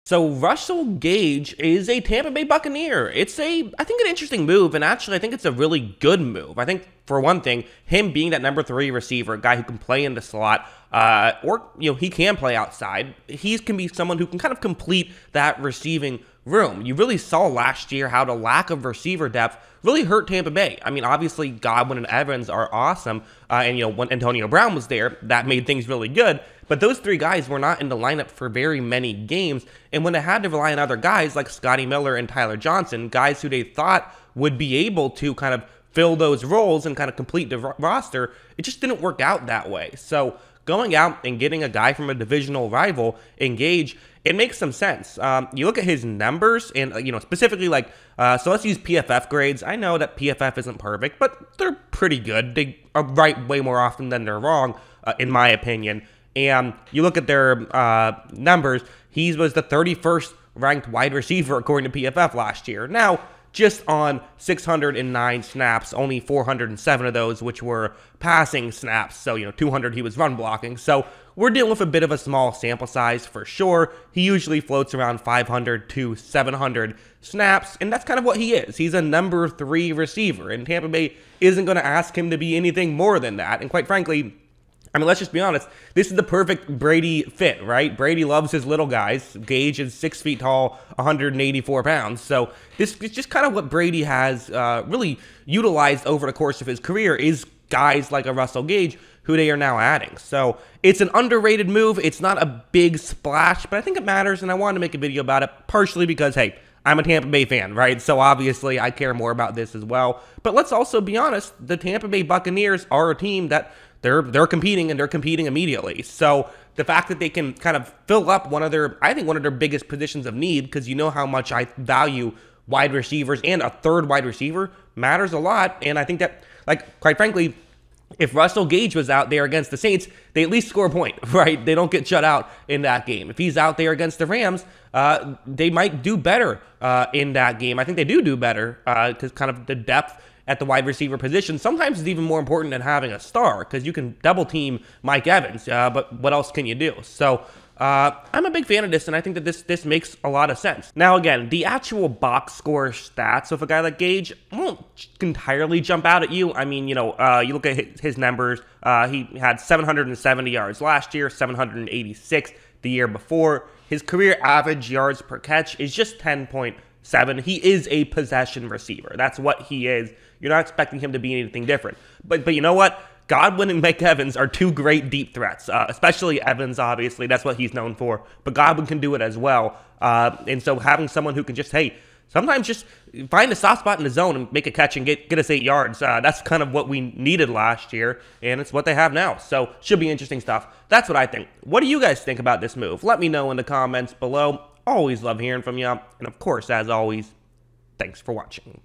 So Russell Gage is a Tampa Bay Buccaneer. It's I think, an interesting move, and actually I think it's a really good move. I think, for one thing, him being that number 3 receiver, a guy who can play in the slot, or, he can play outside. He can be someone who can kind of complete that receiving room. You really saw last year how the lack of receiver depth really hurt Tampa Bay. I mean, obviously, Godwin and Evans are awesome, and, when Antonio Brown was there, that made things really good. But those 3 guys were not in the lineup for very many games, and when they had to rely on other guys like Scotty Miller and Tyler Johnson, guys who they thought would be able to kind of fill those roles and kind of complete the roster, it just didn't work out that way. So going out and getting a guy from a divisional rival, Gage, it makes some sense. You look at his numbers, and specifically so let's use PFF grades. I know that PFF isn't perfect, but they're pretty good. They are right way more often than they're wrong, in my opinion. And you look at their numbers, he was the 31st ranked wide receiver according to PFF last year. Now, just on 609 snaps, only 407 of those which were passing snaps. So, 200 he was run blocking. So we're dealing with a bit of a small sample size for sure. He usually floats around 500 to 700 snaps, and that's kind of what he is. He's a number 3 receiver, and Tampa Bay isn't going to ask him to be anything more than that. And quite frankly, I mean, let's just be honest. This is the perfect Brady fit, right? Brady loves his little guys. Gage is 6 feet tall, 184 pounds. So this is just kind of what Brady has really utilized over the course of his career, is guys like a Russell Gage, who they are now adding. So it's an underrated move. It's not a big splash, but I think it matters, and I wanted to make a video about it, partially because, hey, I'm a Tampa Bay fan, right? So obviously I care more about this as well. But let's also be honest, the Tampa Bay Buccaneers are a team that they're competing, and they're competing immediately. So the fact that they can kind of fill up one of their biggest positions of need, because you know how much I value wide receivers, and a third wide receiver matters a lot. And I think that, quite frankly, if Russell Gage was out there against the Saints, they at least score a point, right? They don't get shut out in that game. If he's out there against the Rams, they might do better in that game. I think they do better, because kind of the depth at the wide receiver position sometimes is even more important than having a star, because you can double team Mike Evans, but what else can you do? So I'm a big fan of this, and I think that this makes a lot of sense. Now, again, the actual box score stats of a guy like Gage won't entirely jump out at you. I mean, you look at his numbers. He had 770 yards last year, 786 the year before. His career average yards per catch is just 10.7. He is a possession receiver. That's what he is. You're not expecting him to be anything different. But you know what? Godwin and Mike Evans are 2 great deep threats, especially Evans, obviously. That's what he's known for. But Godwin can do it as well. And so having someone who can just, sometimes just find a soft spot in the zone and make a catch and get us 8 yards. That's kind of what we needed last year, and it's what they have now. So should be interesting stuff. That's what I think. What do you guys think about this move? Let me know in the comments below. Always love hearing from you. And of course, as always, thanks for watching.